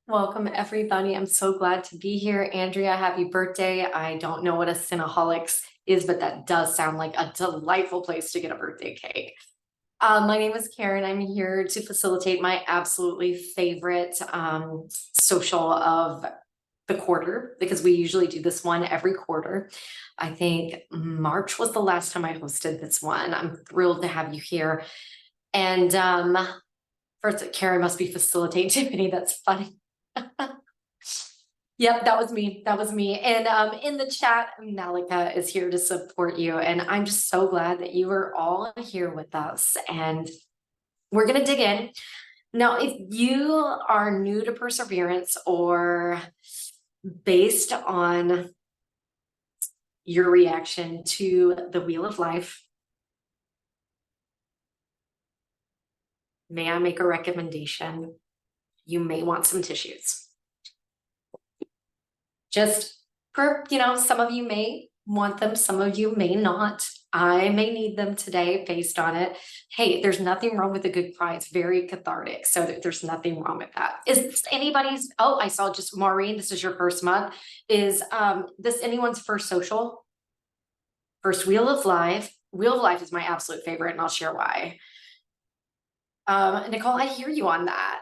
Welcome, everybody. I'm so glad to be here. Andrea, happy birthday. I don't know what a Cineholics is, but that does sound like a delightful place to get a birthday cake. My name is Karen. I'm here to facilitate my absolutely favorite social of the quarter because we usually do this one every quarter. I think March was the last time I hosted this one. I'm thrilled to have you here. And first, Karen must be facilitating Tiffany. That's funny. Yep, that was me. That was me. And in the chat, Malika is here to support you. And I'm just so glad that you are all here with us. And we're going to dig in. Now, if you are new to perseverance or based on your reaction to the Wheel of Life, may I make a recommendation? You may want some tissues. Just for, some of you may want them, some of you may not. I may need them today based on it. Hey, there's nothing wrong with a good cry. It's very cathartic. So there's nothing wrong with that. Is this anybody's? Oh, I saw just Maureen. This is your first month. Is this anyone's first social? First Wheel of Life. Wheel of Life is my absolute favorite, and I'll share why. Nicole, I hear you on that.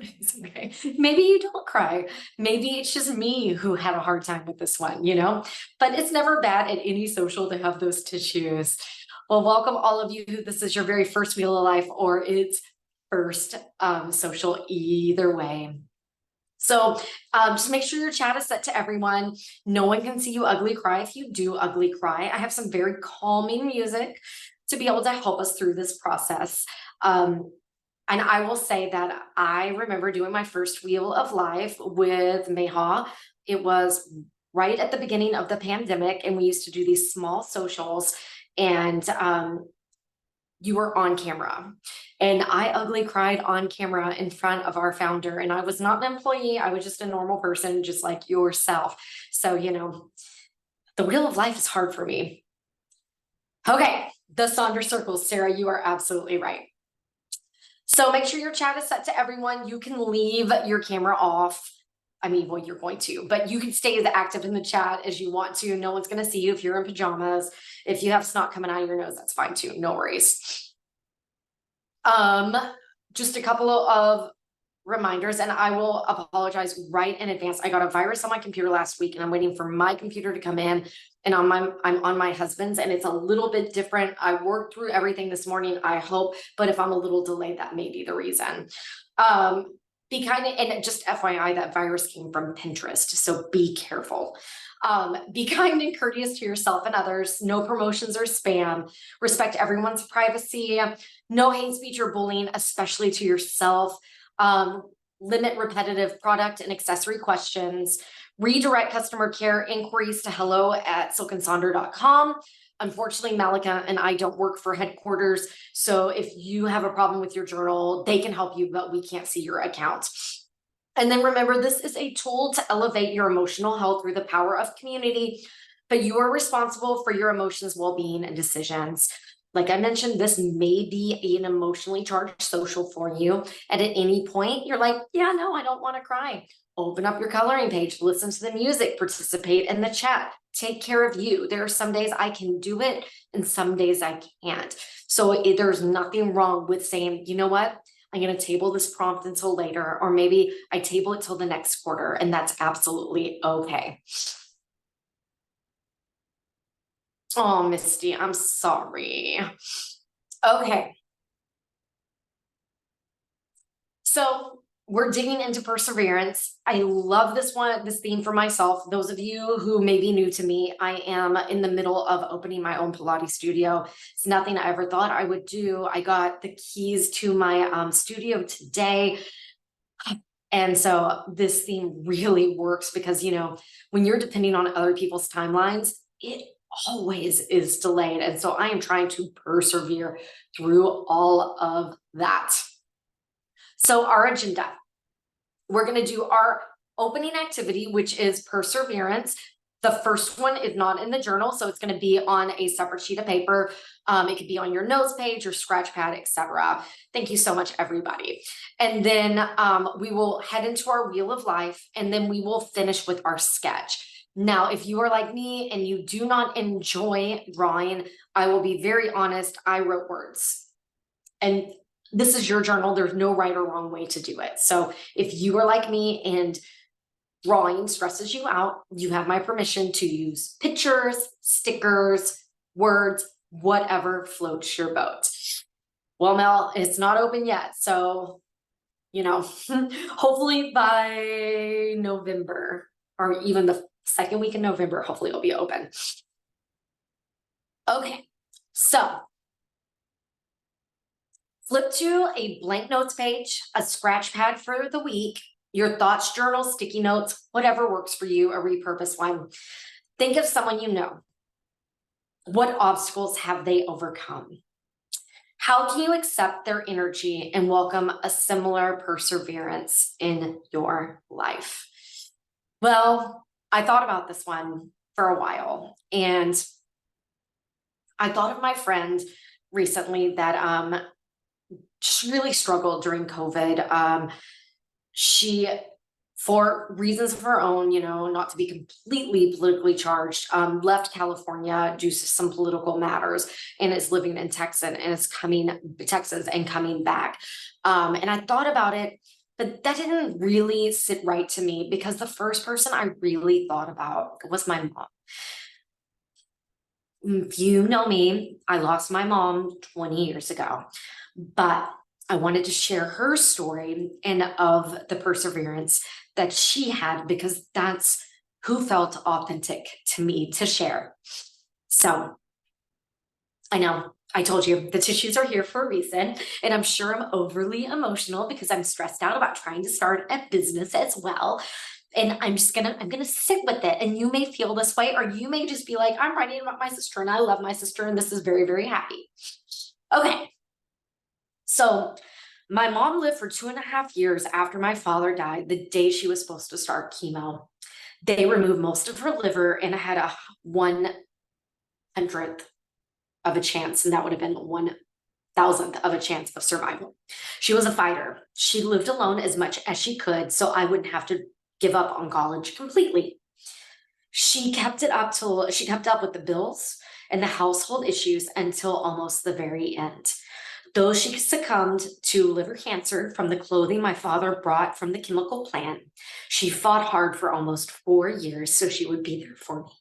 It's okay. Maybe you don't cry. Maybe it's just me who had a hard time with this one, but it's never bad at any social to have those tissues. Well, welcome all of you. This is your very first Wheel of Life or its first social, either way. So just make sure your chat is set to everyone. No one can see you ugly cry if you do ugly cry. I have some very calming music to be able to help us through this process. And I will say that I remember doing my first Wheel of Life with Meha. It was right at the beginning of the pandemic, and we used to do these small socials, and you were on camera. And I ugly cried on camera in front of our founder, and I was not an employee. I was just a normal person, just like yourself. So, the Wheel of Life is hard for me. Okay, the Sonder circles, Sarah, you are absolutely right. So make sure your chat is set to everyone. You can leave your camera off. I mean, well, you're going to, but you can stay as active in the chat as you want to. No one's going to see you if you're in pajamas. If you have snot coming out of your nose, that's fine too. No worries. Just a couple of reminders, and I will apologize right in advance. I got a virus on my computer last week, and I'm waiting for my computer to come in. And I'm on my husband's, and it's a little bit different. I worked through everything this morning, I hope, but if I'm a little delayed, that may be the reason. Be kind of, and just FYI, that virus came from Pinterest, so be careful. Be kind and courteous to yourself and others. No promotions or spam. Respect everyone's privacy. No hate speech or bullying, especially to yourself. Limit repetitive product and accessory questions. Redirect customer care inquiries to hello@silkandsonder.com. Unfortunately, Malika and I don't work for headquarters. So if you have a problem with your journal, they can help you, but we can't see your account. And then remember, this is a tool to elevate your emotional health through the power of community, but you are responsible for your emotions, well-being, and decisions. Like I mentioned, this may be an emotionally charged social for you. And at any point, you're like, yeah, no, I don't want to cry. Open up your coloring page, listen to the music, participate in the chat, take care of you. There are some days I can do it and some days I can't. So there's nothing wrong with saying, you know what? I'm going to table this prompt until later, or maybe I table it till the next quarter, and that's absolutely okay. Oh, Misty, I'm sorry. Okay. So we're digging into perseverance. I love this theme for myself. Those of you who may be new to me, I am in the middle of opening my own Pilates studio. It's nothing I ever thought I would do. I got the keys to my studio today. And so this theme really works because, when you're depending on other people's timelines, it always is delayed. And so I am trying to persevere through all of that. So our agenda, we're going to do our opening activity, which is perseverance. The first one is not in the journal, so it's going to be on a separate sheet of paper. It could be on your notes page or scratch pad, etc. Thank you so much, everybody. And then we will head into our wheel of life, and then we will finish with our sketch. Now, if you are like me and you do not enjoy drawing, I will be very honest, I wrote words. And this is your journal. There's no right or wrong way to do it. So if you are like me and drawing stresses you out, you have my permission to use pictures, stickers, words, whatever floats your boat. Well, Mel, it's not open yet. So, hopefully by November or even the second week in November, hopefully it'll be open. Okay, so flip to a blank notes page, a scratch pad for the week, your thoughts journal, sticky notes, whatever works for you, a repurposed one. Think of someone you know. What obstacles have they overcome? How can you accept their energy and welcome a similar perseverance in your life? Well, I thought about this one for a while, and I thought of my friend recently that she really struggled during COVID. She, for reasons of her own, not to be completely politically charged, left California due to some political matters and is living in Texas and coming back. And I thought about it, but that didn't really sit right to me because the first person I really thought about was my mom. If you know me, I lost my mom 20 years ago, but I wanted to share her story and of the perseverance that she had because that's who felt authentic to me to share. So I know I told you the tissues are here for a reason, and I'm sure I'm overly emotional because I'm stressed out about trying to start a business as well. And I'm gonna sit with it. And you may feel this way, or you may just be like, I'm writing about my sister and I love my sister and this is very, very happy. Okay. So my mom lived for 2.5 years after my father died, the day she was supposed to start chemo. They removed most of her liver and I had a 1/100th of a chance, and that would have been 1,000th of a chance of survival. She was a fighter. She lived alone as much as she could, so I wouldn't have to give up on college completely. She kept up with the bills and the household issues until almost the very end. Though she succumbed to liver cancer from the clothing my father brought from the chemical plant, she fought hard for almost 4 years so she would be there for me.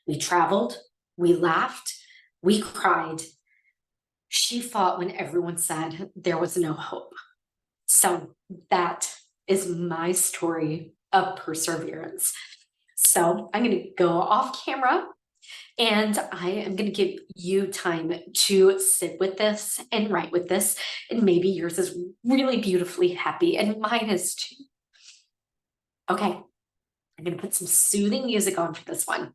We traveled, we laughed, we cried. She fought when everyone said there was no hope. So that is my story of perseverance. So I'm going to go off camera and I am going to give you time to sit with this and write with this. And maybe yours is really beautifully happy and mine is too. Okay, I'm going to put some soothing music on for this one.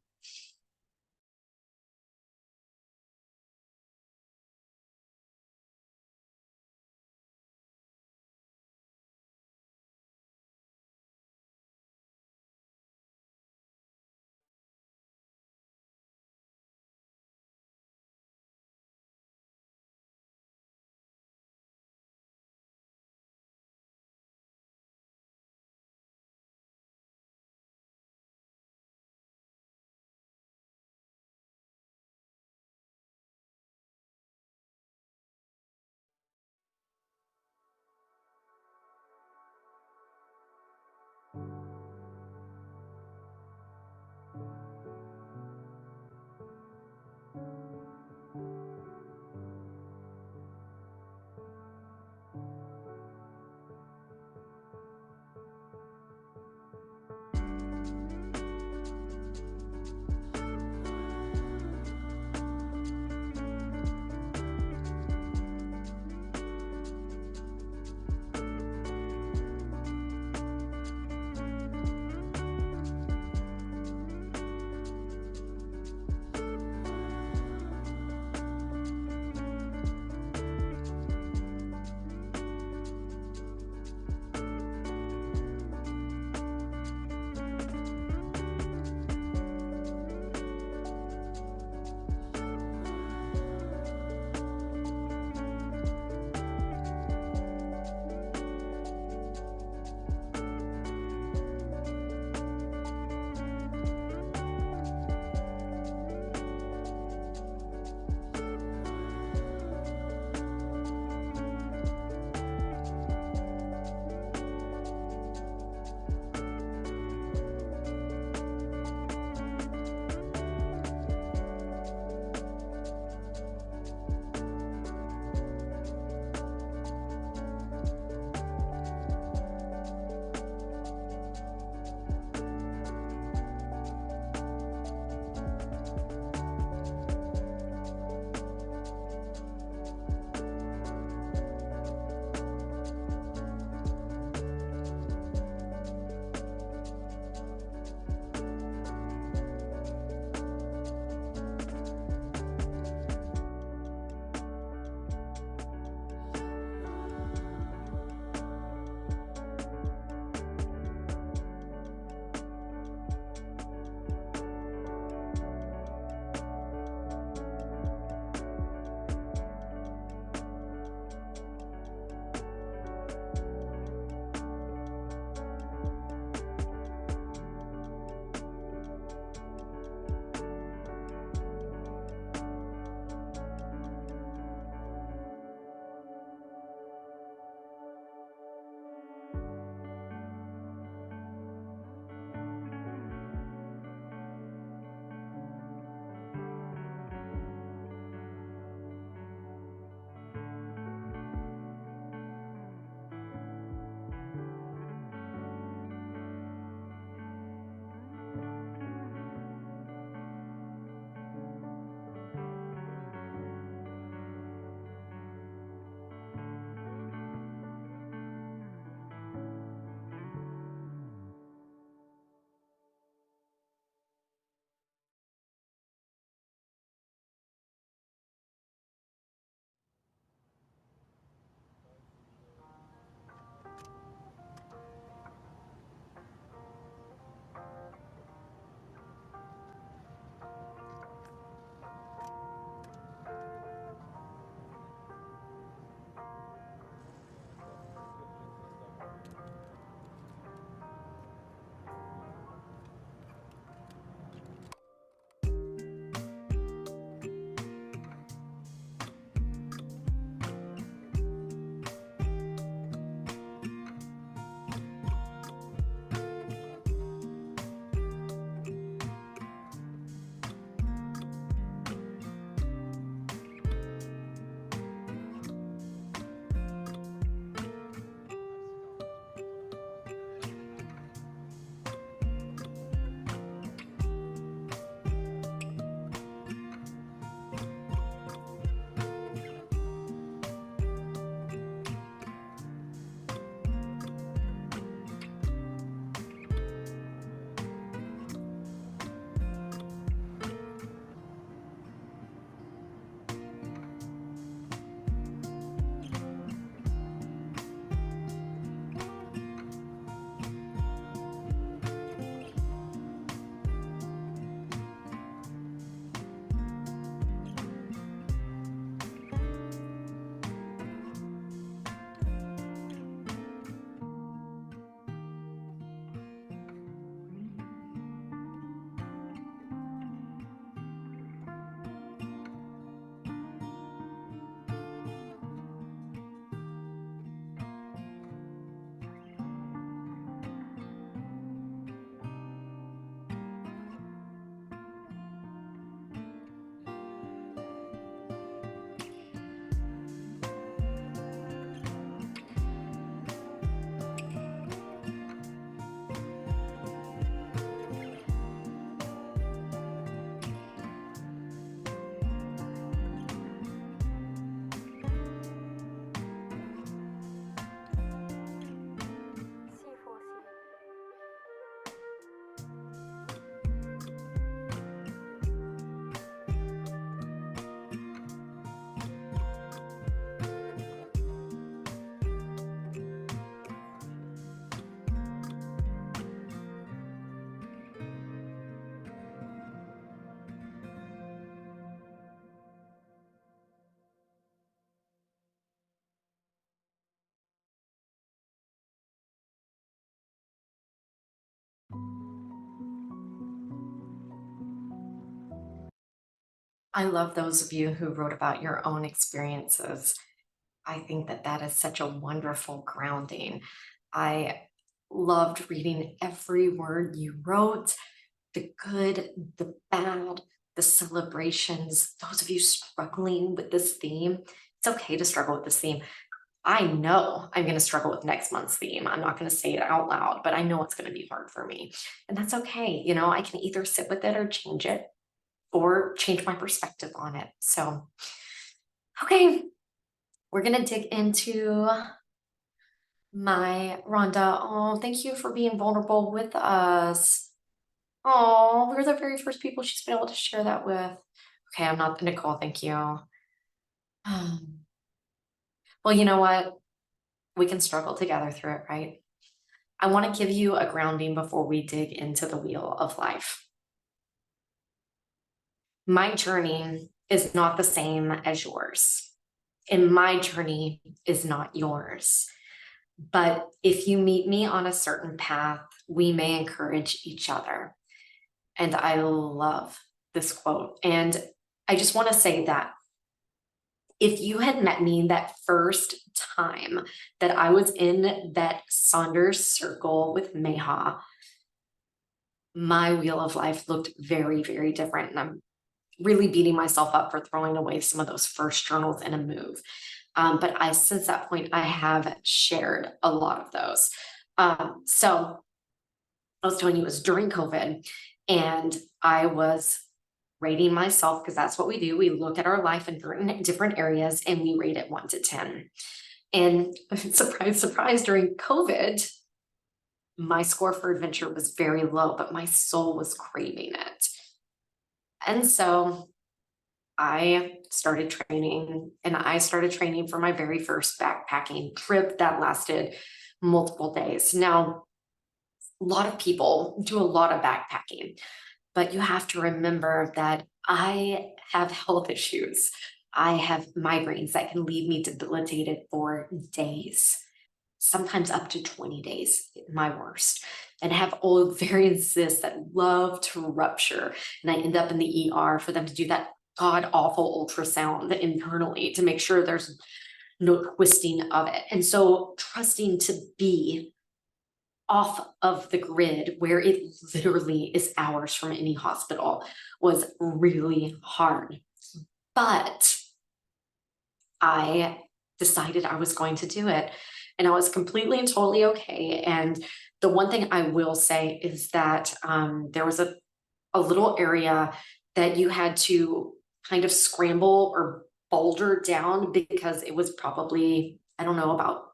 I love those of you who wrote about your own experiences. I think that that is such a wonderful grounding. I loved reading every word you wrote, the good, the bad, the celebrations. Those of you struggling with this theme, it's okay to struggle with this theme. I know I'm going to struggle with next month's theme. I'm not going to say it out loud, but I know it's going to be hard for me. And that's okay. You know, I can either sit with it or change it or change my perspective on it. So, okay, we're going to dig into my Rhonda. Oh, thank you for being vulnerable with us. Oh, we're the very first people she's been able to share that with. Okay, I'm not Nicole. Thank you. Well, you know what? We can struggle together through it, right? I want to give you a grounding before we dig into the wheel of life. My journey is not the same as yours, and my journey is not yours. But if you meet me on a certain path, we may encourage each other. And I love this quote. And I just want to say that if you had met me that first time that I was in that Sonder circle with Meha, my wheel of life looked very, very different. And I'm really beating myself up for throwing away some of those first journals in a move. But since that point, I have shared a lot of those. So I was telling you, it was during COVID, and I was rating myself because that's what we do. We look at our life in different areas and we rate it 1 to 10. And surprise, surprise, during COVID, my score for adventure was very low, but my soul was craving it. And so I started training, and I started training for my very first backpacking trip that lasted multiple days. Now, a lot of people do a lot of backpacking, but you have to remember that I have health issues. I have migraines that can leave me debilitated for days, sometimes up to 20 days, my worst, and have ovarian cysts that love to rupture. And I end up in the ER for them to do that god awful ultrasound internally to make sure there's no twisting of it. And so trusting to be off of the grid where it literally is hours from any hospital was really hard. But I decided I was going to do it, and I was completely and totally okay. And the one thing I will say is that there was a little area that you had to kind of scramble or boulder down because it was probably, I don't know, about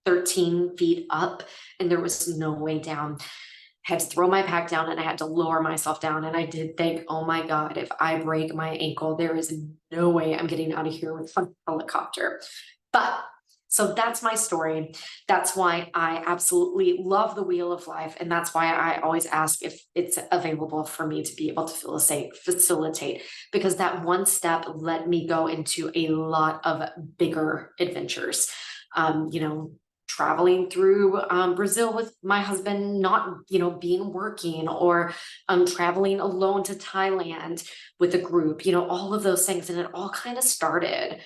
13 feet up, and there was no way down. I had to throw my pack down and I had to lower myself down. And I did think, oh my God, if I break my ankle, there is no way I'm getting out of here with a helicopter. But so that's my story. That's why I absolutely love the wheel of life. And that's why I always ask if it's available for me to be able to facilitate, because that one step let me go into a lot of bigger adventures. You know, traveling through Brazil with my husband, not, being working, or traveling alone to Thailand with a group, all of those things. And it all kind of started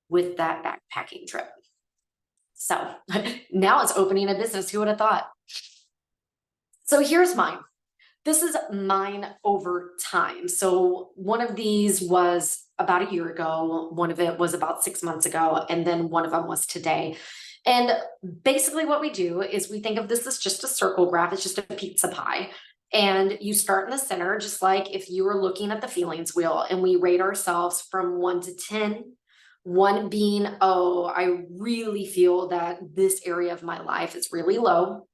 with that backpacking trip. So now it's opening a business. Who would have thought? So here's mine. This is mine over time. So one of these was about a year ago. One of it was about 6 months ago. And then one of them was today. And basically what we do is we think of this as just a circle graph. It's just a pizza pie. And you start in the center, just like if you were looking at the feelings wheel, and we rate ourselves from 1 to 10. 1 being, oh, I really feel that this area of my life is really low.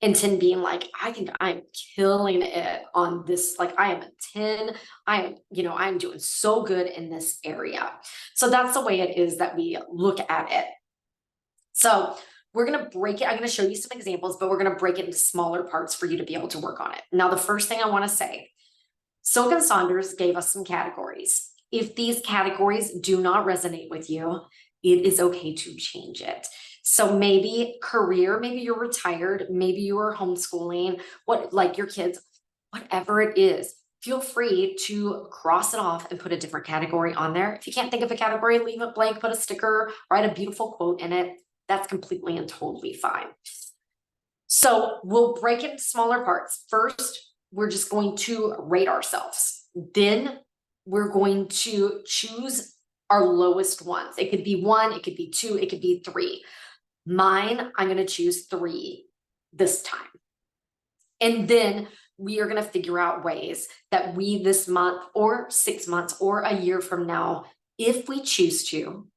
And 10 being like, I think I'm killing it on this. Like I am a 10. I'm doing so good in this area. So that's the way it is that we look at it. So we're going to break it. I'm going to show you some examples, but we're going to break it into smaller parts for you to be able to work on it. Now, the first thing I want to say, Silk and Saunders gave us some categories. If these categories do not resonate with you, it is okay to change it. So maybe career, maybe you're retired, maybe you are homeschooling, like your kids, whatever it is, feel free to cross it off and put a different category on there. If you can't think of a category, leave it blank, put a sticker, write a beautiful quote in it. That's completely and totally fine. So we'll break it into smaller parts. First, we're just going to rate ourselves. Then we're going to choose our lowest ones. It could be 1, it could be 2, it could be 3. Mine, I'm going to choose 3 this time. And then we are going to figure out ways that we this month or 6 months or a year from now, if we choose to,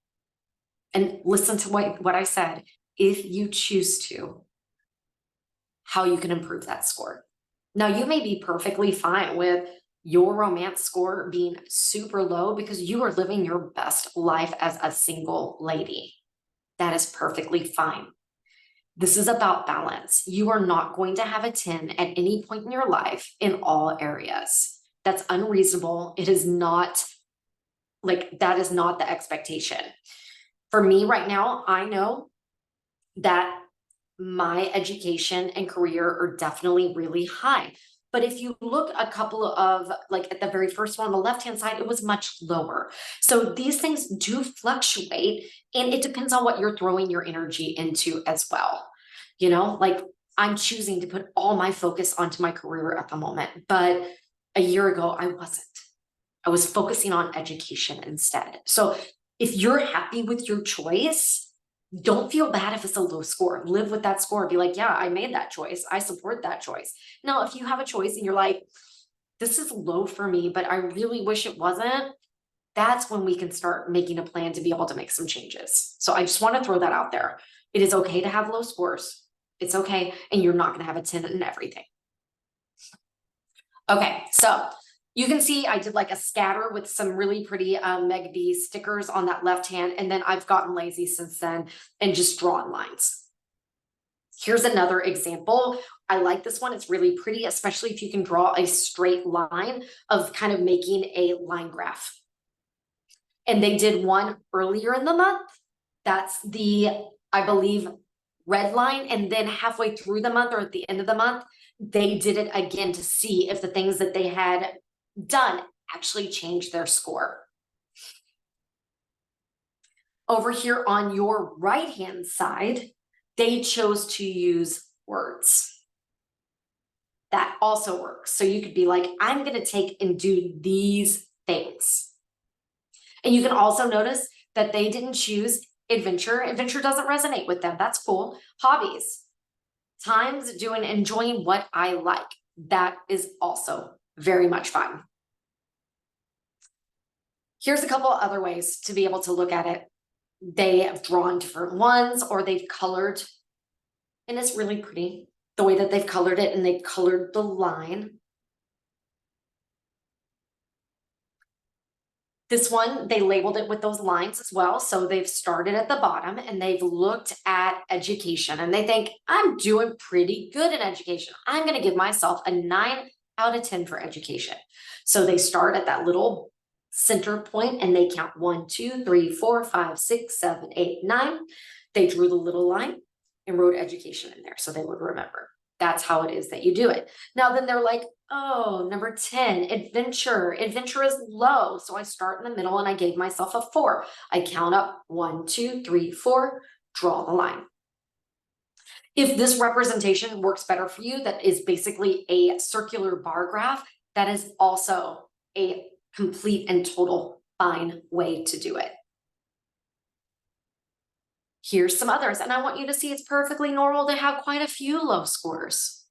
and listen to what I said, if you choose to, how you can improve that score. Now, you may be perfectly fine with your romance score being super low because you are living your best life as a single lady. That is perfectly fine. This is about balance. You are not going to have a 10 at any point in your life in all areas. That's unreasonable. It is not that is not the expectation. For me right now, I know that my education and career are definitely really high. But if you look a couple of at the very first one on the left-hand side, it was much lower. So these things do fluctuate, and it depends on what you're throwing your energy into as well. I'm choosing to put all my focus onto my career at the moment, but a year ago, I wasn't. I was focusing on education instead. So if you're happy with your choice, don't feel bad if it's a low score. Live with that score. Be like, yeah, I made that choice. I support that choice. Now, if you have a choice and you're like, this is low for me, but I really wish it wasn't, that's when we can start making a plan to be able to make some changes. So I just want to throw that out there. It is okay to have low scores. It's okay. And you're not going to have a 10 in everything. Okay, so you can see I did a scatter with some really pretty Meg B stickers on that left hand, and then I've gotten lazy since then and just drawn lines. Here's another example. I like this one. It's really pretty, especially if you can draw a straight line of kind of making a line graph. And they did one earlier in the month. That's the, I believe, red line. And then halfway through the month or at the end of the month, they did it again to see if the things that they had done actually changed their score. Over here on your right-hand side, they chose to use words. That also works. So you could be like, I'm going to take and do these things. And you can also notice that they didn't choose adventure. Adventure doesn't resonate with them. That's cool. Hobbies. Times doing, enjoying what I like. That is also very much fun. Here's a couple other ways to be able to look at it. They have drawn different ones or they've colored, and it's really pretty the way that they've colored it, and they've colored the line. This one, they labeled it with those lines as well. So they've started at the bottom and they've looked at education and they think, I'm doing pretty good in education. I'm going to give myself a 9 out of 10 for education. So they start at that little center point and they count 1, 2, 3, 4, 5, 6, 7, 8, 9. They drew the little line and wrote education in there so they would remember. That's how it is that you do it. Now, then they're like, oh, number 10, adventure. Adventure is low. So I start in the middle and I gave myself a 4. I count up 1, 2, 3, 4, draw the line. If this representation works better for you, that is basically a circular bar graph, that is also a complete and total fine way to do it. Here's some others, and I want you to see it's perfectly normal to have quite a few low scores.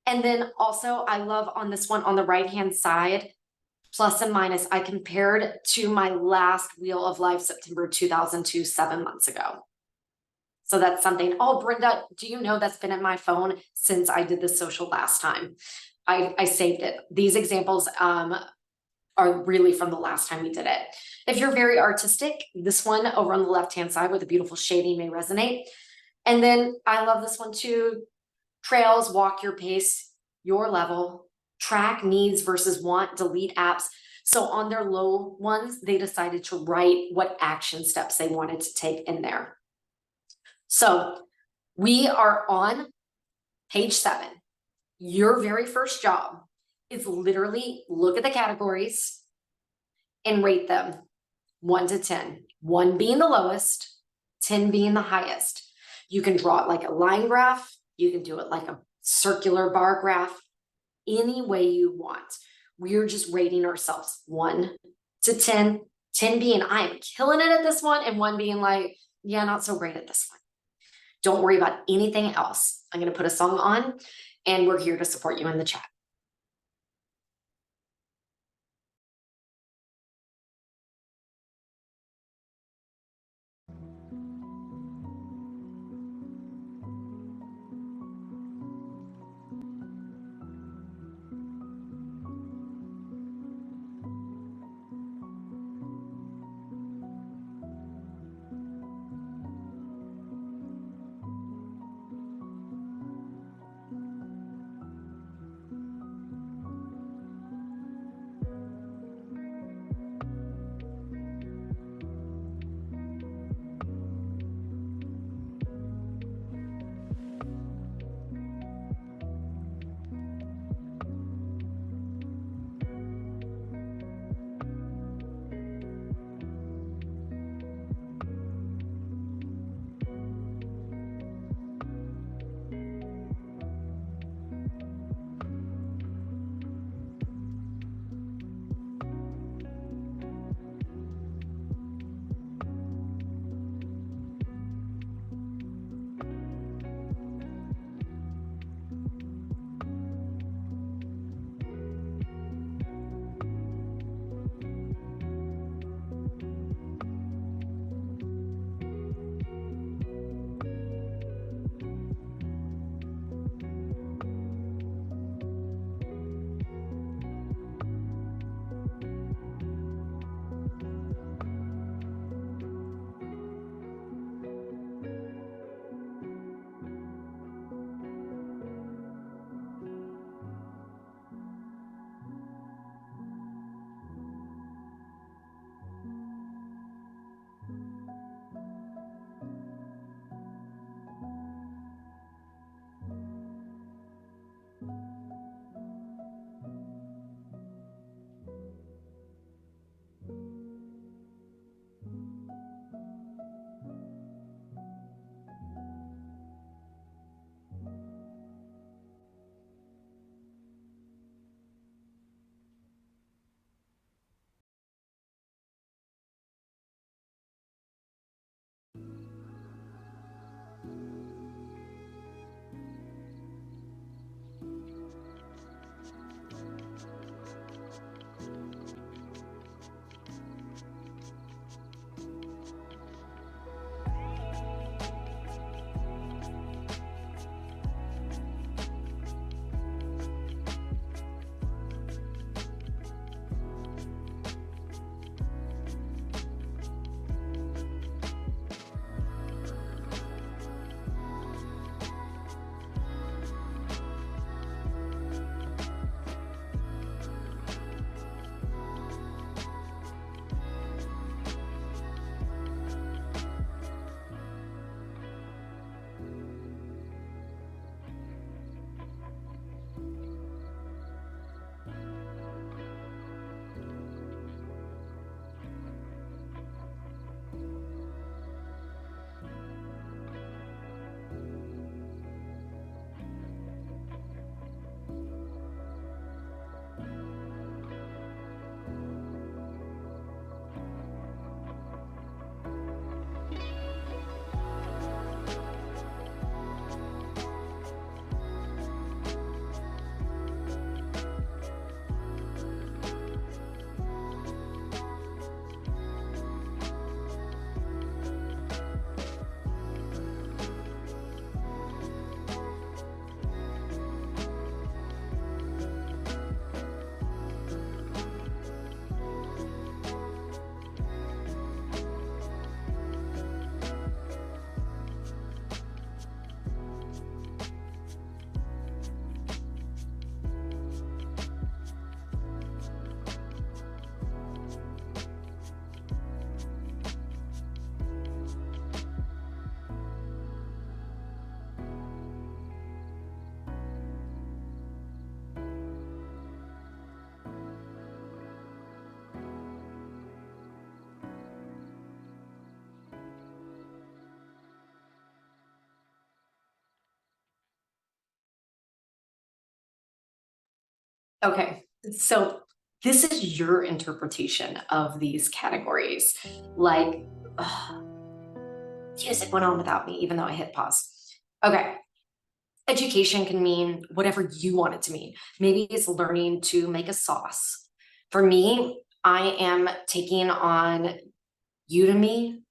And then also, I love on this one on the right-hand side, plus and minus, I compared to my last Wheel of Life, September 2002, 7 months ago. So that's something. Oh, Brenda, do you know that's been in my phone since I did the social last time? I saved it. These examples are really from the last time we did it. If you're very artistic, this one over on the left-hand side with a beautiful shading may resonate. And then I love this one too. Trails, walk your pace, your level, track needs versus want, delete apps. So on their low ones, they decided to write what action steps they wanted to take in there. So we are on page 7. Your very first job is literally look at the categories and rate them 1 to 10, 1 being the lowest, 10 being the highest. You can draw it like a line graph. You can do it like a circular bar graph, any way you want. We're just rating ourselves 1 to 10, 10 being I am killing it at this one, and 1 being like, yeah, not so great at this one. Don't worry about anything else. I'm going to put a song on, and we're here to support you in the chat. Okay, so this is your interpretation of these categories. Like, music went on without me, even though I hit pause. Okay, education can mean whatever you want it to mean. Maybe it's learning to make a sauce. For me, I am taking on Udemy,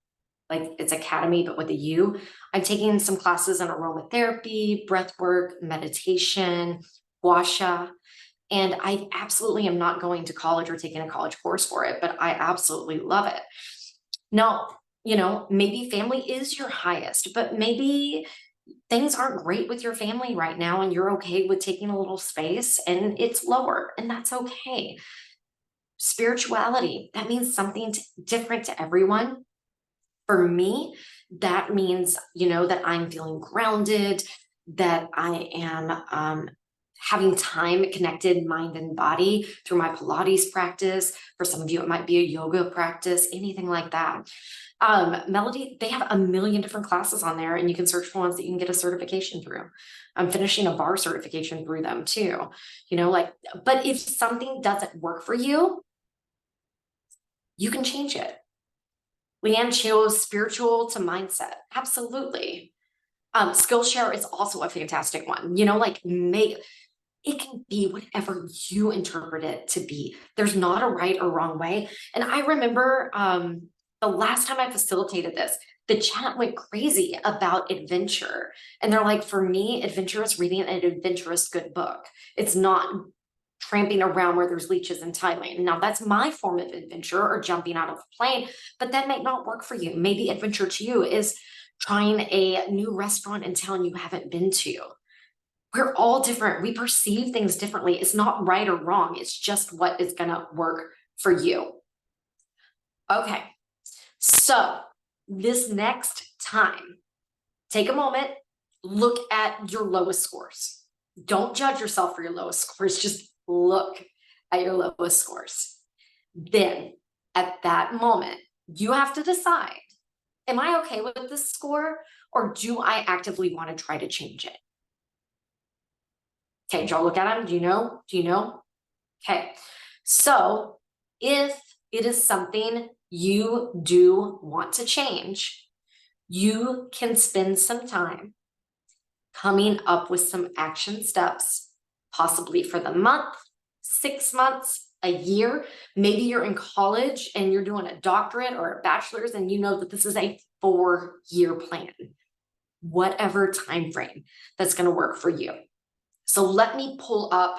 like it's academy, but with a U. I'm taking some classes in aromatherapy, breath work, meditation, guasha. And I absolutely am not going to college or taking a college course for it, but I absolutely love it. Now, maybe family is your highest, but maybe things aren't great with your family right now and you're okay with taking a little space and it's lower, and that's okay. Spirituality, that means something different to everyone. For me, that means, that I'm feeling grounded, that I am having time connected mind and body through my Pilates practice. For some of you, it might be a yoga practice, anything like that. Melody, they have a million different classes on there, and you can search for ones that you can get a certification through. I'm finishing a bar certification through them too. But if something doesn't work for you, you can change it. Leanne chose spiritual to mindset. Absolutely. Skillshare is also a fantastic one. It can be whatever you interpret it to be. There's not a right or wrong way. And I remember the last time I facilitated this, the chat went crazy about adventure. And they're like, for me, adventure is reading an adventurous good book. It's not tramping around where there's leeches in Thailand. Now that's my form of adventure, or jumping out of a plane, but that may not work for you. Maybe adventure to you is trying a new restaurant in town you haven't been to. We're all different. We perceive things differently. It's not right or wrong. It's just what is going to work for you. Okay. So this next time, take a moment, look at your lowest scores. Don't judge yourself for your lowest scores. Just look at your lowest scores. Then at that moment, you have to decide, am I okay with this score, or do I actively want to try to change it? Okay, y'all look at them. Do you know? Do you know? Okay, so if it is something you do want to change, you can spend some time coming up with some action steps, possibly for the month, 6 months, a year. Maybe you're in college and you're doing a doctorate or a bachelor's, and you know that this is a 4-year plan, whatever time frame that's going to work for you. So let me pull up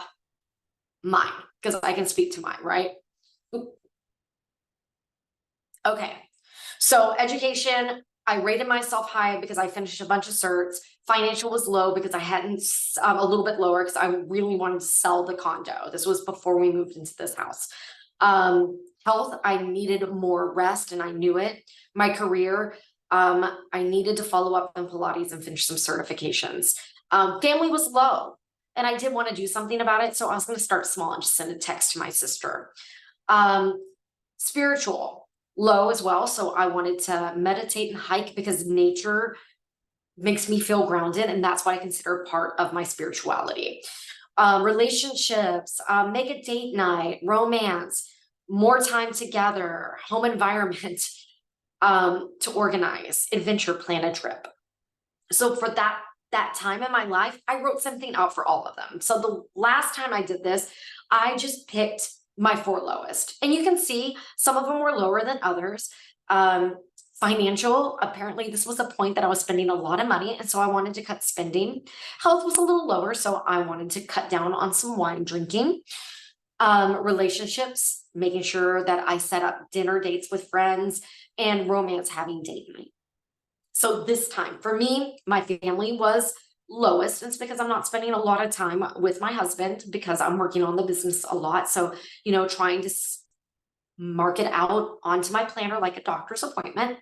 mine, because I can speak to mine, right? Okay, so education, I rated myself high because I finished a bunch of certs. Financial was low because I hadn't, a little bit lower because I really wanted to sell the condo. This was before we moved into this house. Health, I needed more rest and I knew it. My career, I needed to follow up on Pilates and finish some certifications. Family was low and I did want to do something about it. So I was going to start small and just send a text to my sister. Spiritual, low as well. So I wanted to meditate and hike because nature makes me feel grounded. And that's what I consider part of my spirituality. Relationships, make a date night, romance, more time together, home environment, to organize, adventure, plan a trip. So for that time in my life, I wrote something out for all of them. So the last time I did this, I just picked my 4 lowest. And you can see some of them were lower than others. Financial, apparently this was a point that I was spending a lot of money, and so I wanted to cut spending. Health was a little lower, so I wanted to cut down on some wine drinking. Relationships, making sure that I set up dinner dates with friends, and romance, having date night. So this time for me, my family was lowest. It's because I'm not spending a lot of time with my husband because I'm working on the business a lot. So, trying to mark it out onto my planner like a doctor's appointment.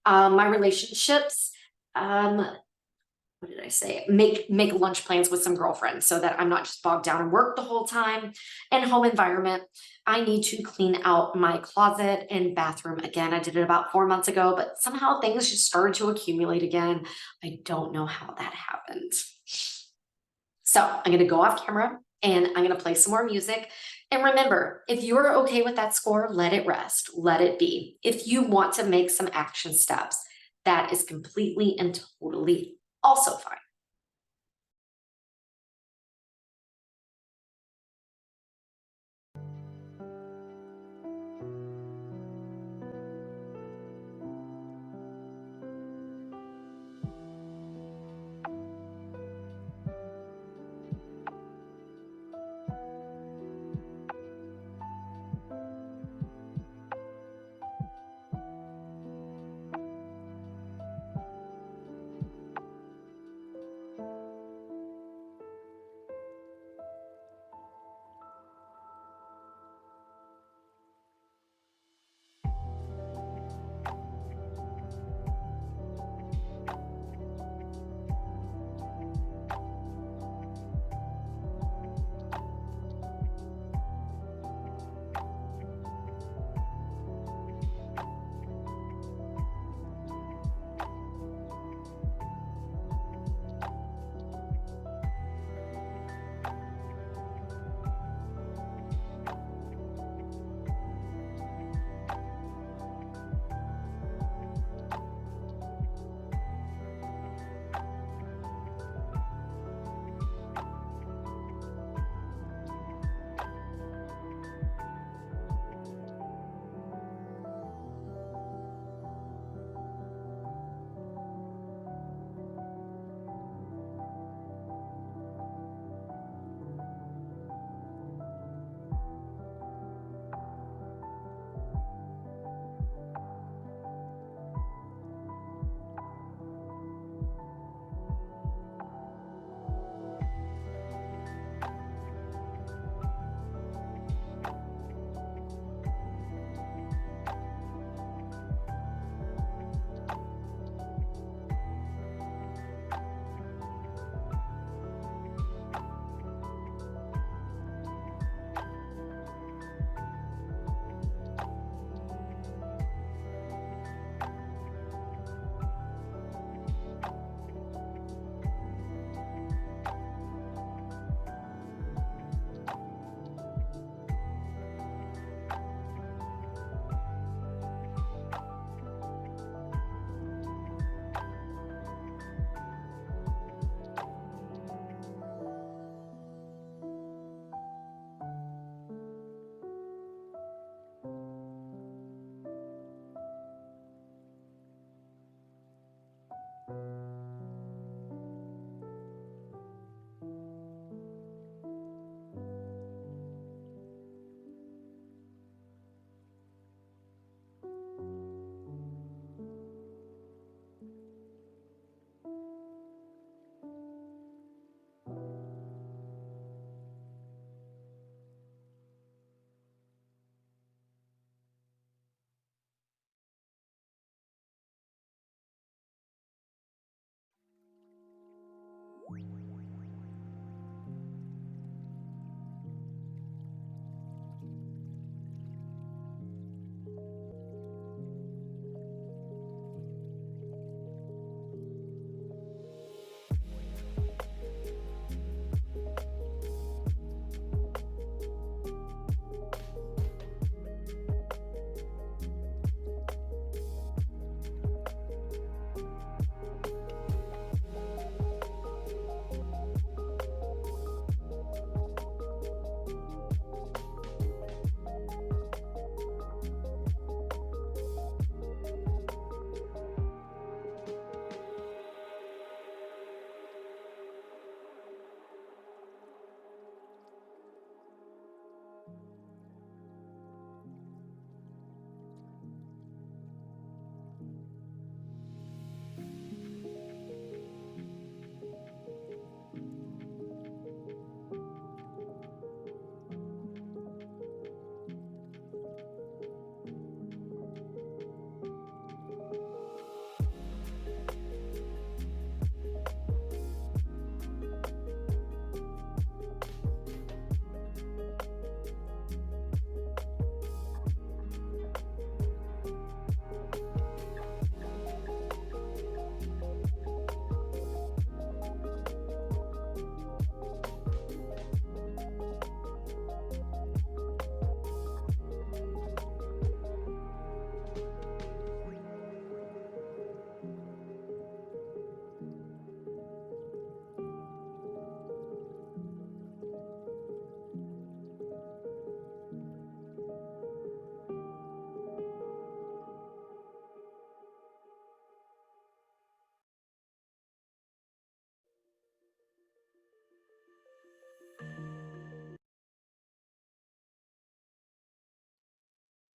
My relationships, what did I say? Make lunch plans with some girlfriends so that I'm not just bogged down in work the whole time. And home environment, I need to clean out my closet and bathroom again. I did it about 4 months ago, but somehow things just started to accumulate again. I don't know how that happened. So I'm going to go off camera and I'm gonna play some more music. And remember, if you're okay with that score, let it rest, let it be. If you want to make some action steps, that is completely and totally also fine.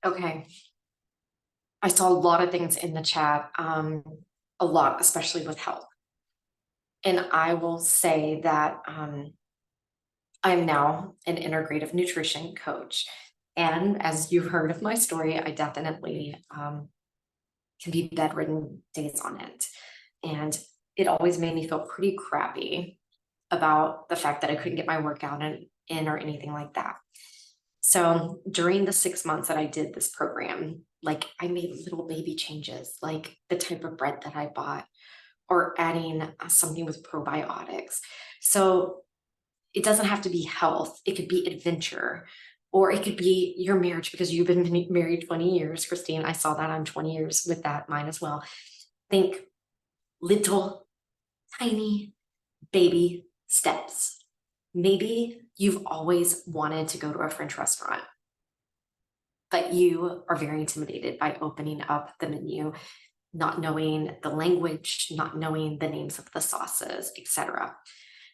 Okay. I saw a lot of things in the chat, a lot, especially with health. And I will say that I'm now an integrative nutrition coach. And as you've heard of my story, I definitely can be bedridden days on end. And it always made me feel pretty crappy about the fact that I couldn't get my workout in or anything like that. So during the 6 months that I did this program, like I made little baby changes, like the type of bread that I bought or adding something with probiotics. So it doesn't have to be health. It could be adventure, or it could be your marriage because you've been married 20 years, Christine. I saw that I'm 20 years with that, mine as well. Think little, tiny baby steps. Maybe you've always wanted to go to a French restaurant, but you are very intimidated by opening up the menu, not knowing the language, not knowing the names of the sauces, etc.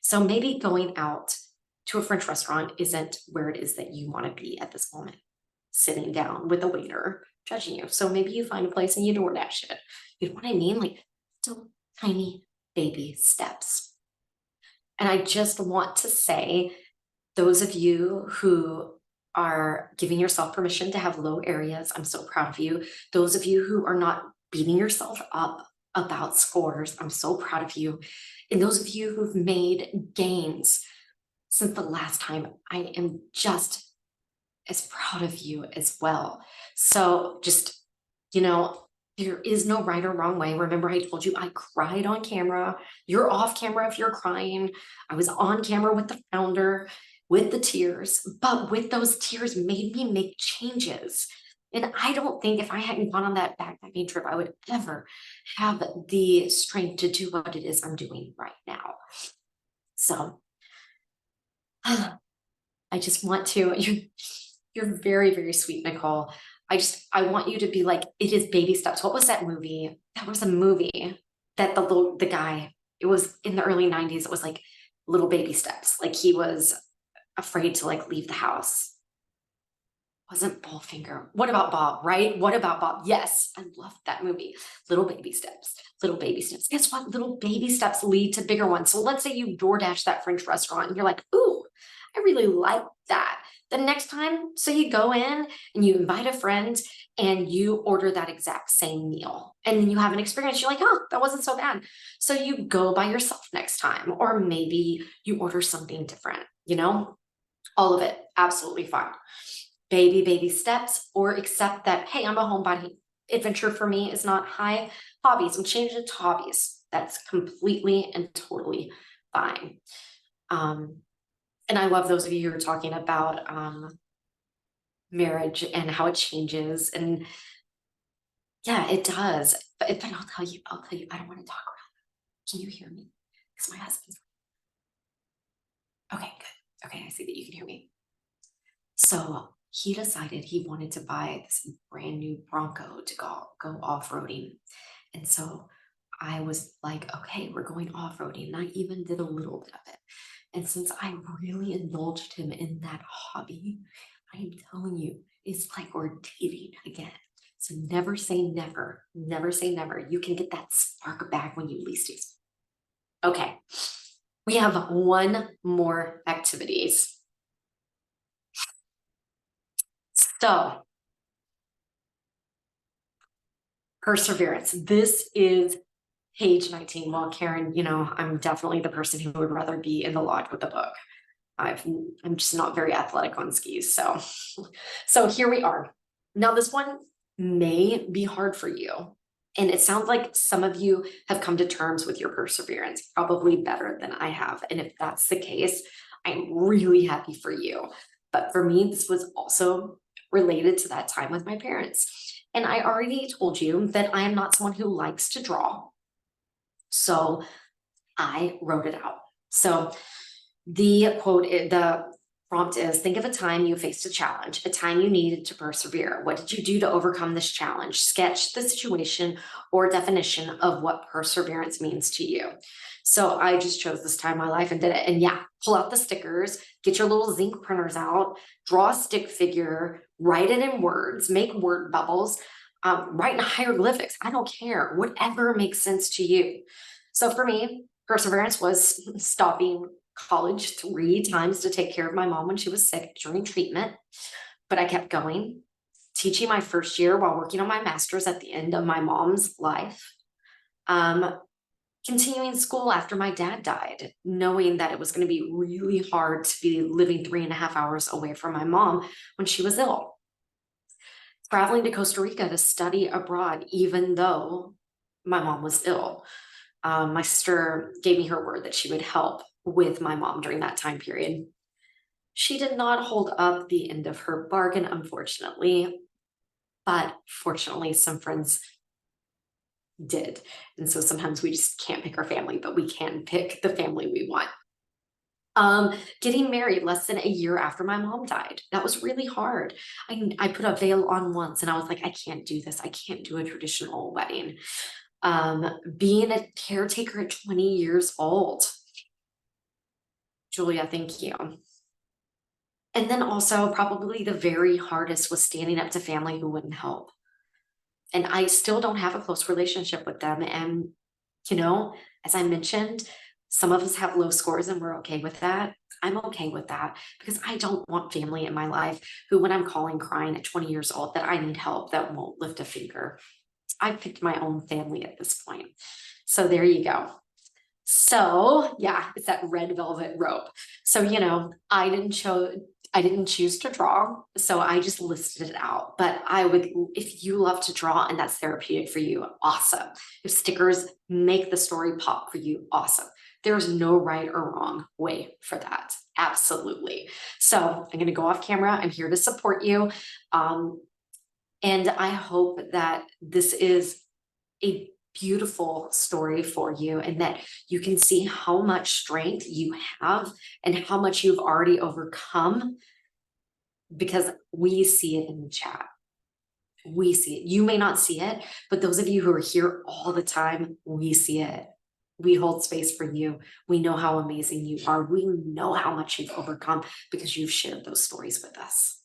So maybe going out to a French restaurant isn't where it is that you want to be at this moment, sitting down with a waiter judging you. So maybe you find a place and you DoorDash it. You know what I mean? Like little tiny baby steps. And I just want to say, those of you who are giving yourself permission to have low areas, I'm so proud of you. Those of you who are not beating yourself up about scores, I'm so proud of you. And those of you who've made gains since the last time, I am just as proud of you as well. So just, you know, there is no right or wrong way. Remember, I told you I cried on camera. You're off camera if you're crying. I was on camera with the founder, with the tears, but with those tears made me make changes. And I don't think if I hadn't gone on that backpacking trip, I would ever have the strength to do what it is I'm doing right now. So I just want to, you're very, very sweet, Nicole. I want you to be like, it is baby steps. What was that movie? That was a movie that the guy, it was in the early 90s. It was like little baby steps. Like he was afraid to like leave the house. Wasn't Ballfinger. What about Bob, right? What about Bob? Yes, I love that movie. Little baby steps, little baby steps. Guess what? Little baby steps lead to bigger ones. So let's say you DoorDash that French restaurant and you're like, ooh, I really like that. The next time, so you go in and you invite a friend and you order that exact same meal. And then you have an experience. You're like, oh, that wasn't so bad. So you go by yourself next time, or maybe you order something different, you know, all of it, absolutely fine. Baby steps, or accept that, hey, I'm a homebody. Adventure for me is not high. Hobbies, I'm changing it to hobbies. That's completely and totally fine. And I love those of you who are talking about marriage and how it changes. And yeah, it does. But I'll tell you, I don't want to talk around. Can you hear me? Because my husband's. Okay, good. Okay, I see that you can hear me. So he decided he wanted to buy this brand new Bronco to go off-roading. And so I was like, okay, we're going off-roading. And I even did a little bit of it. And since I really indulged him in that hobby, I am telling you, it's like we're dating again. So never say never. Never say never. You can get that spark back when you least expect. Okay. We have one more activities. So, perseverance. This is page 19. Well, Karen, you know, I'm definitely the person who would rather be in the lodge with a book. I'm just not very athletic on skis. So here we are. Now, this one may be hard for you. And it sounds like some of you have come to terms with your perseverance, probably better than I have. And if that's the case, I'm really happy for you. But for me, this was also related to that time with my parents. And I already told you that I am not someone who likes to draw. So I wrote it out. So the quote, the Prompt is, think of a time you faced a challenge, a time you needed to persevere. What did you do to overcome this challenge? Sketch the situation or definition of what perseverance means to you. So I just chose this time in my life and did it. And yeah, pull out the stickers, get your little zinc printers out, draw a stick figure, write it in words, make word bubbles, write in hieroglyphics. I don't care, whatever makes sense to you. So for me, perseverance was stopping college 3 times to take care of my mom when she was sick during treatment, but I kept going. Teaching my first year while working on my master's at the end of my mom's life. Um, Continuing school after my dad died, knowing that it was going to be really hard to be living 3.5 hours away from my mom when she was ill. Traveling to Costa Rica to study abroad, even though my mom was ill. My sister gave me her word that she would help with my mom during that time period. She did not hold up the end of her bargain, unfortunately, but fortunately, some friends did. And so sometimes we just can't pick our family, but we can pick the family we want. Getting married less than a year after my mom died. That was really hard. I put a veil on once and I was like, I can't do this. I can't do a traditional wedding. Being a caretaker at 20 years old. Julia, thank you. And then also probably the very hardest was standing up to family who wouldn't help. And I still don't have a close relationship with them. And, as I mentioned, some of us have low scores and we're okay with that. I'm okay with that because I don't want family in my life who, when I'm calling crying at 20 years old, that I need help, that won't lift a finger. I picked my own family at this point. So there you go. So yeah, it's that red velvet rope. So, I didn't choose to draw, so I just listed it out. But if you love to draw and that's therapeutic for you, awesome. If stickers make the story pop for you, awesome. There's no right or wrong way for that. Absolutely. So I'm going to go off camera. I'm here to support you. And I hope that this is a beautiful story for you and that you can see how much strength you have and how much you've already overcome, because we see it in the chat. We see it. You may not see it, but those of you who are here all the time, we see it. We hold space for you. We know how amazing you are. We know how much you've overcome because you've shared those stories with us.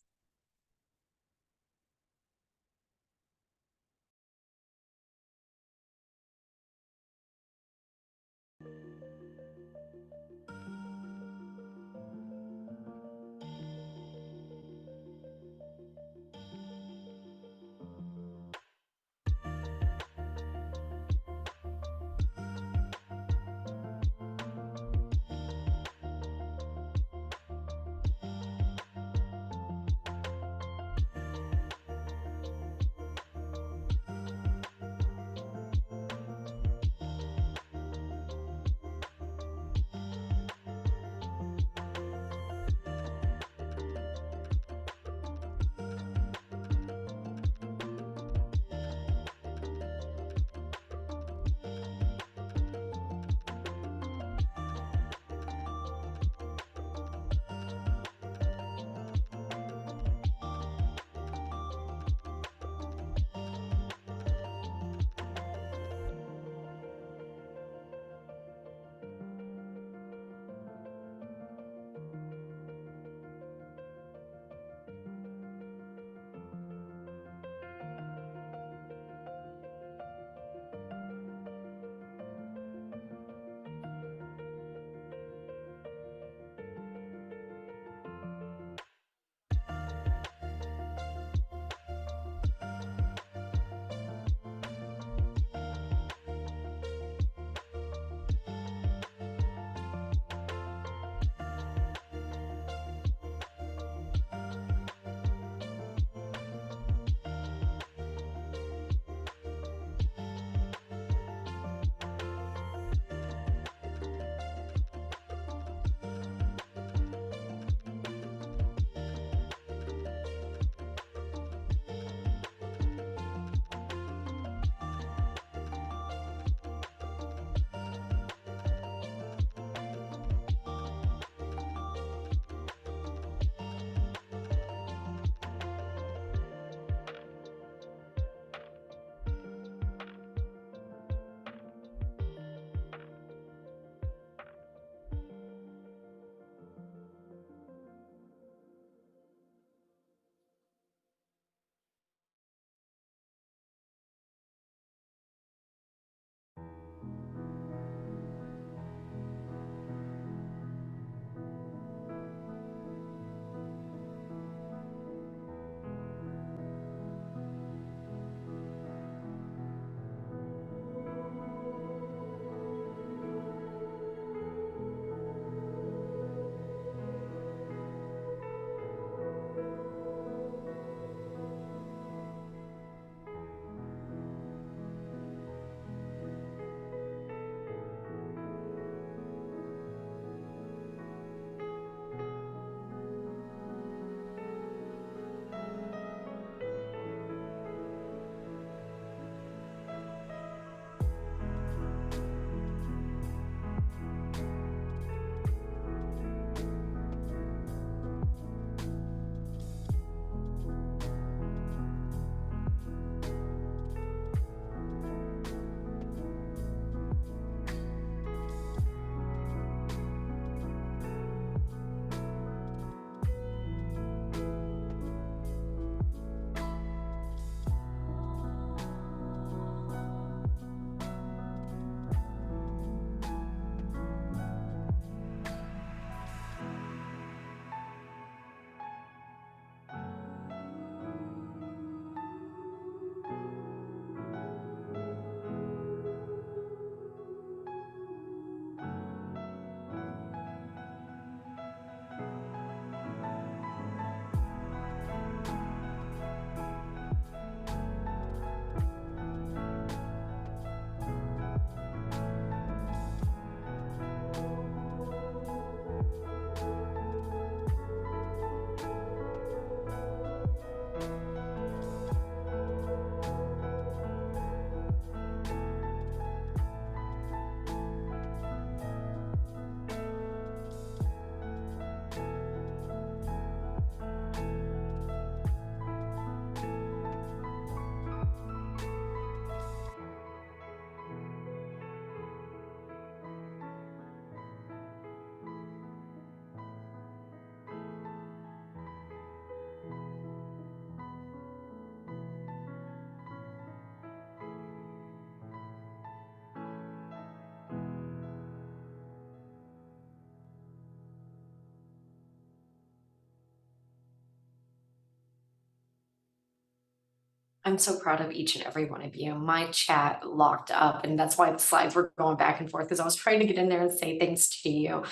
I'm so proud of each and every one of you. My chat locked up, and that's why the slides were going back and forth because I was trying to get in there and say things to you.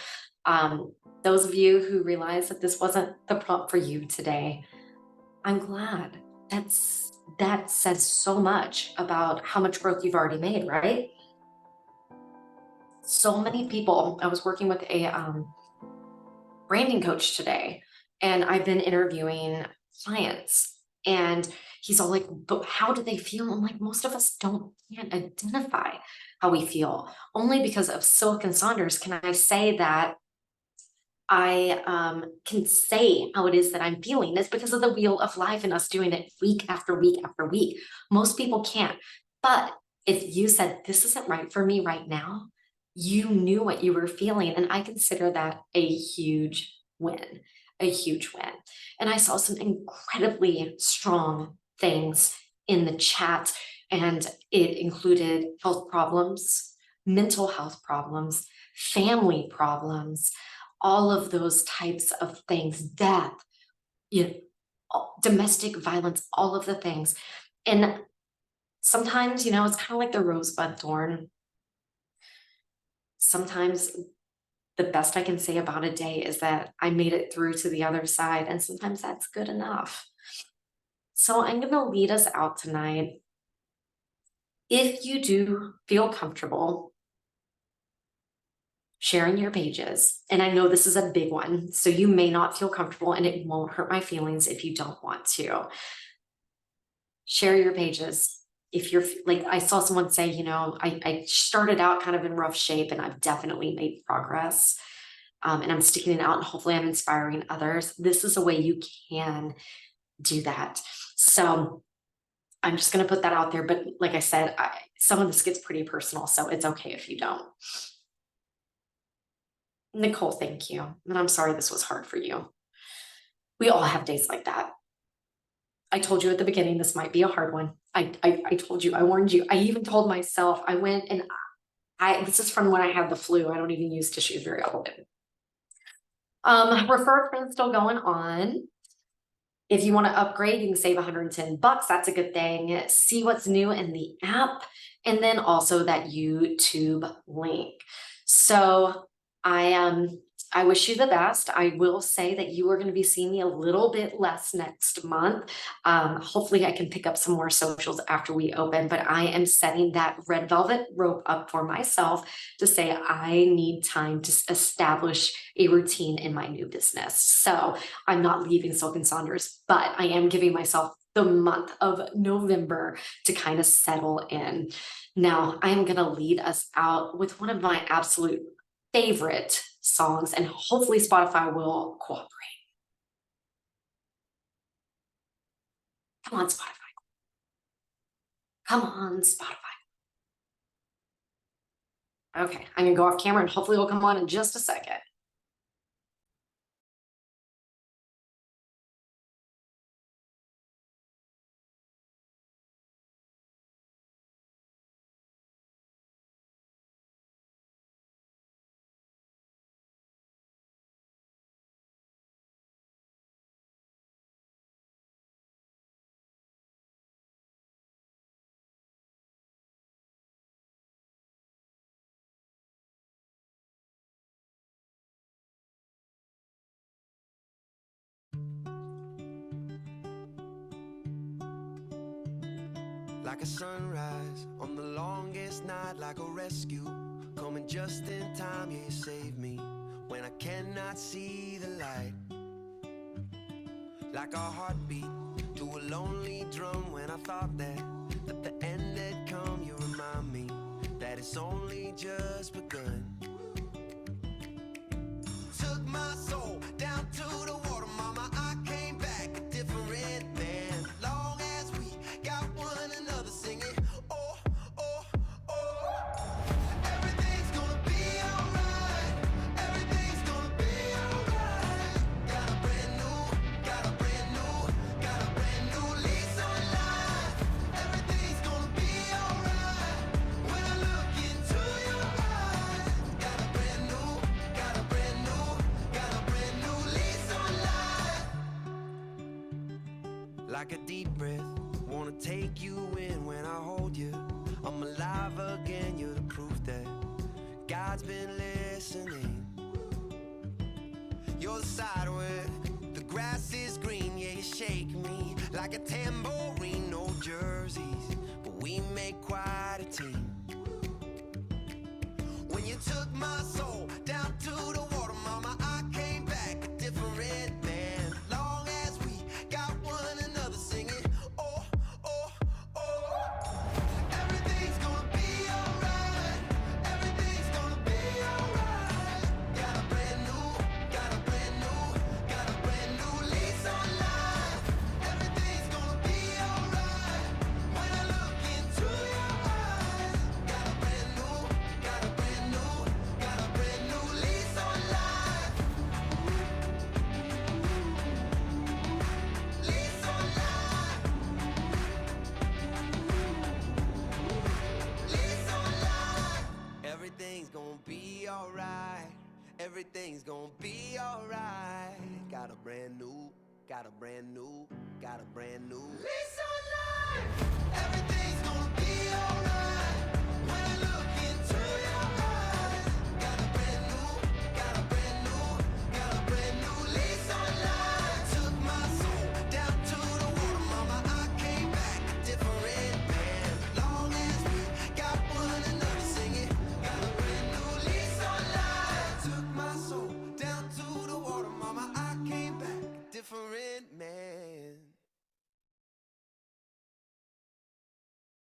Those of you who realized that this wasn't the prompt for you today, I'm glad. That says so much about how much growth you've already made, right? So many people. I was working with a branding coach today, and I've been interviewing clients, and he's all like, but how do they feel? I'm like, most of us can't identify how we feel. Only because of Silk and Saunders can I say that I can say how it is that I'm feeling. It's because of the wheel of life and us doing it week after week after week. Most people can't. But if you said, this isn't right for me right now, you knew what you were feeling. And I consider that a huge win, a huge win. And I saw some incredibly strong things in the chat, and it included health problems, mental health problems, family problems, all of those types of things, death, you know, domestic violence, all of the things. And sometimes, it's kind of like the rosebud thorn. Sometimes the best I can say about a day is that I made it through to the other side, and sometimes that's good enough. So I'm going to lead us out tonight. If you do feel comfortable sharing your pages, and I know this is a big one, so you may not feel comfortable, and it won't hurt my feelings if you don't want to. Share your pages. If you're like, I saw someone say, I started out kind of in rough shape, and I've definitely made progress. And I'm sticking it out, and hopefully I'm inspiring others. This is a way you can do that. So I'm just going to put that out there. But like I said, some of this gets pretty personal, so it's okay if you don't. Nicole, thank you. And I'm sorry this was hard for you. We all have days like that. I told you at the beginning, this might be a hard one. I told you, I warned you. I even told myself, I went and this is from when I had the flu. I don't even use tissues very often. Refer friends still going on. If you want to upgrade, you can save $110. That's a good thing. See what's new in the app, and then also that YouTube link. So I wish you the best. I will say that you are going to be seeing me a little bit less next month. Hopefully I can pick up some more socials after we open, but I am setting that red velvet rope up for myself to say I need time to establish a routine in my new business. So I'm not leaving Silk and Saunders, but I am giving myself the month of November to kind of settle in. Now I'm going to lead us out with one of my absolute favorite songs, and hopefully Spotify will cooperate. Come on, Spotify. Come on, Spotify. Okay, I'm gonna go off camera and hopefully it'll come on in just a second. Like a sunrise on the longest night, like a rescue, coming just in time, yeah, you save me when I cannot see the light. Like a heartbeat to a lonely drum, when I thought that the end had come, you remind me that it's only just begun. Took my soul down to the water, mama, I came back a different man. Long as we got one another singing, oh, oh, oh. Everything's gonna be alright. Everything's gonna be alright. Got a brand new lease on life. Everything's gonna be alright. When I look into your eyes, got a brand new lease on life. Like a deep breath, wanna wanna take you in when I hold you. I'm alive again, you're the proof that God's been listening. You're the side where the grass is green, yeah, you shake me like a tambourine. No jerseys, but we make quite a team. When you took my soul down to the water, mama, I came back a different man. Long as we got one another singing, oh, oh, oh. Everything's gonna be alright. Everything's gonna be alright. Got a brand new, got a brand new, got a brand new lease on life. Everything's gonna be alright. When I look into your eyes, got a brand new, got a brand new, got a brand new lease on life. Lease on life. Lease on life. Everything's gonna be alright. Everything's gonna be alright. Got a brand new, got a brand new, got a brand new lease on life. Everything's gonna be alright.